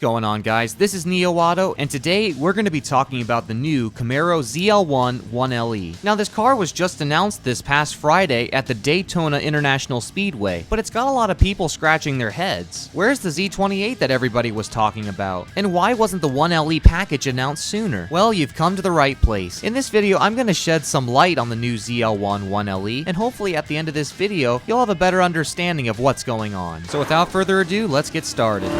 going on, guys? This is NeoAuto, and today we're going to be talking about the new Camaro ZL1 1LE. Now, this car was just announced this past Friday at the Daytona International Speedway, but it's got a lot of people scratching their heads. Where's the Z28 that everybody was talking about? And why wasn't the 1LE package announced sooner? Well, you've come to the right place. In this video, I'm going to shed some light on the new ZL1 1LE, and hopefully at the end of this video, you'll have a better understanding of what's going on. So without further ado, let's get started.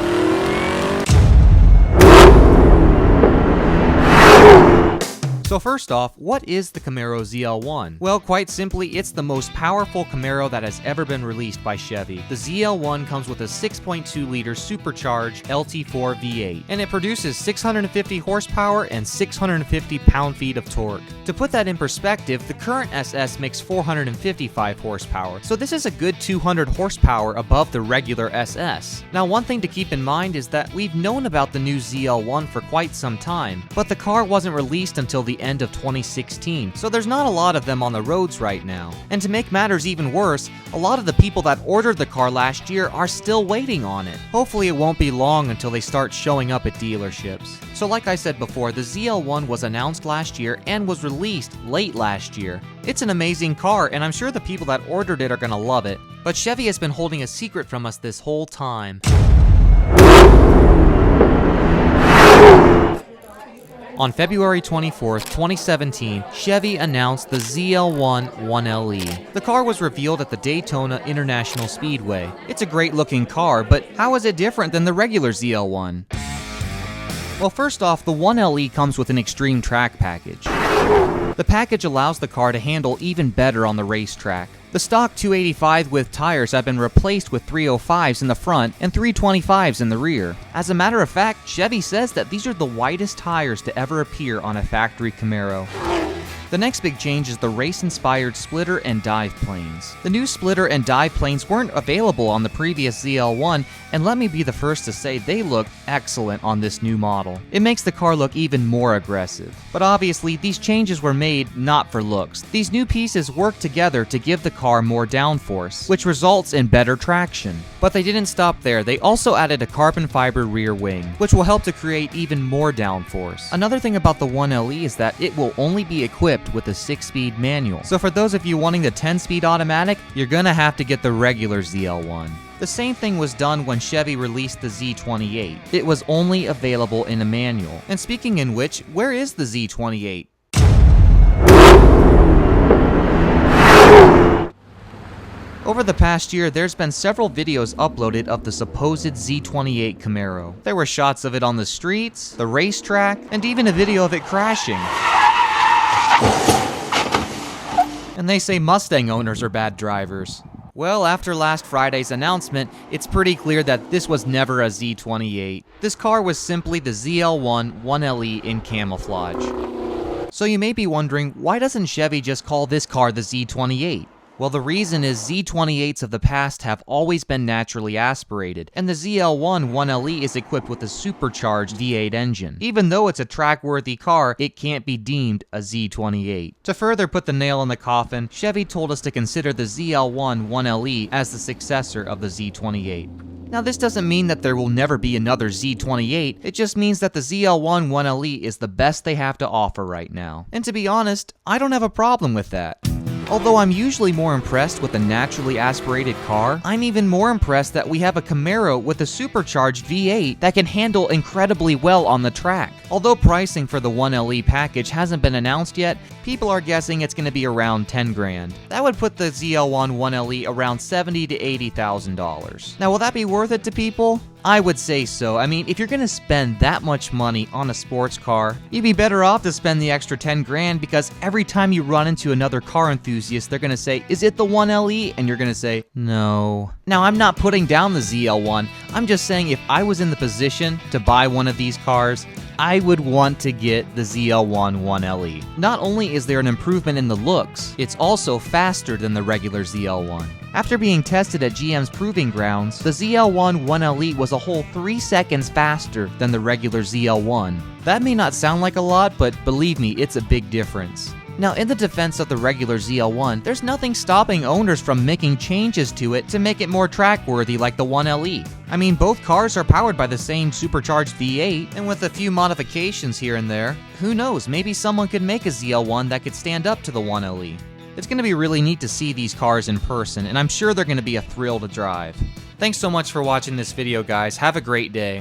So first off, what is the Camaro ZL1? Well, quite simply, it's the most powerful Camaro that has ever been released by Chevy. The ZL1 comes with a 6.2-liter supercharged LT4 V8, and it produces 650 horsepower and 650 pound-feet of torque. To put that in perspective, the current SS makes 455 horsepower, so this is a good 200 horsepower above the regular SS. Now, one thing to keep in mind is that we've known about the new ZL1 for quite some time, but the car wasn't released until the end of 2016, so there's not a lot of them on the roads right now. And to make matters even worse, a lot of the people that ordered the car last year are still waiting on it. Hopefully it won't be long until they start showing up at dealerships. So like I said before, the ZL1 was announced last year and was released late last year. It's an amazing car, and I'm sure the people that ordered it are gonna love it. But Chevy has been holding a secret from us this whole time. On February 24th, 2017, Chevy announced the ZL1 1LE. The car was revealed at the Daytona International Speedway. It's a great looking car, but how is it different than the regular ZL1? Well, first off, the 1LE comes with an extreme track package. The package allows the car to handle even better on the racetrack. The stock 285 with tires have been replaced with 305s in the front and 325s in the rear. As a matter of fact, Chevy says that these are the widest tires to ever appear on a factory Camaro. The next big change is the race-inspired splitter and dive planes. The new splitter and dive planes weren't available on the previous ZL1, and let me be the first to say they look excellent on this new model. It makes the car look even more aggressive. But obviously, these changes were made not for looks. These new pieces work together to give the car more downforce, which results in better traction. But they didn't stop there. They also added a carbon fiber rear wing, which will help to create even more downforce. Another thing about the 1LE is that it will only be equipped with a 6-speed manual. So for those of you wanting the 10-speed automatic, you're gonna have to get the regular ZL1. The same thing was done when Chevy released the Z28. It was only available in a manual. And speaking in which, where is the Z28? Over the past year, there's been several videos uploaded of the supposed Z28 Camaro. There were shots of it on the streets, the racetrack, and even a video of it crashing. And they say Mustang owners are bad drivers. Well, after last Friday's announcement, it's pretty clear that this was never a Z28. This car was simply the ZL1 1LE in camouflage. So you may be wondering, why doesn't Chevy just call this car the Z28? Well, the reason is Z28s of the past have always been naturally aspirated, and the ZL1 1LE is equipped with a supercharged V8 engine. Even though it's a track-worthy car, it can't be deemed a Z28. To further put the nail in the coffin, Chevy told us to consider the ZL1 1LE as the successor of the Z28. Now, this doesn't mean that there will never be another Z28, it just means that the ZL1 1LE is the best they have to offer right now. And to be honest, I don't have a problem with that. Although I'm usually more impressed with a naturally aspirated car, I'm even more impressed that we have a Camaro with a supercharged V8 that can handle incredibly well on the track. Although pricing for the 1LE package hasn't been announced yet, people are guessing it's going to be around 10 grand. That would put the ZL1 1LE around $70,000 to $80,000. Now, will that be worth it to people? I would say so. I mean, if you're gonna spend that much money on a sports car, you'd be better off to spend the extra 10 grand, because every time you run into another car enthusiast, they're gonna say, "Is it the 1LE?" And you're gonna say, "No." Now, I'm not putting down the ZL1. I'm just saying, if I was in the position to buy one of these cars, I would want to get the ZL1 1LE. Not only is there an improvement in the looks, it's also faster than the regular ZL1. After being tested at GM's proving grounds, the ZL1 1LE was a whole 3 seconds faster than the regular ZL1. That may not sound like a lot, but believe me, it's a big difference. Now, in the defense of the regular ZL1, there's nothing stopping owners from making changes to it to make it more track-worthy like the 1LE. I mean, both cars are powered by the same supercharged V8, and with a few modifications here and there, who knows, maybe someone could make a ZL1 that could stand up to the 1LE. It's going to be really neat to see these cars in person, and I'm sure they're going to be a thrill to drive. Thanks so much for watching this video, guys. Have a great day.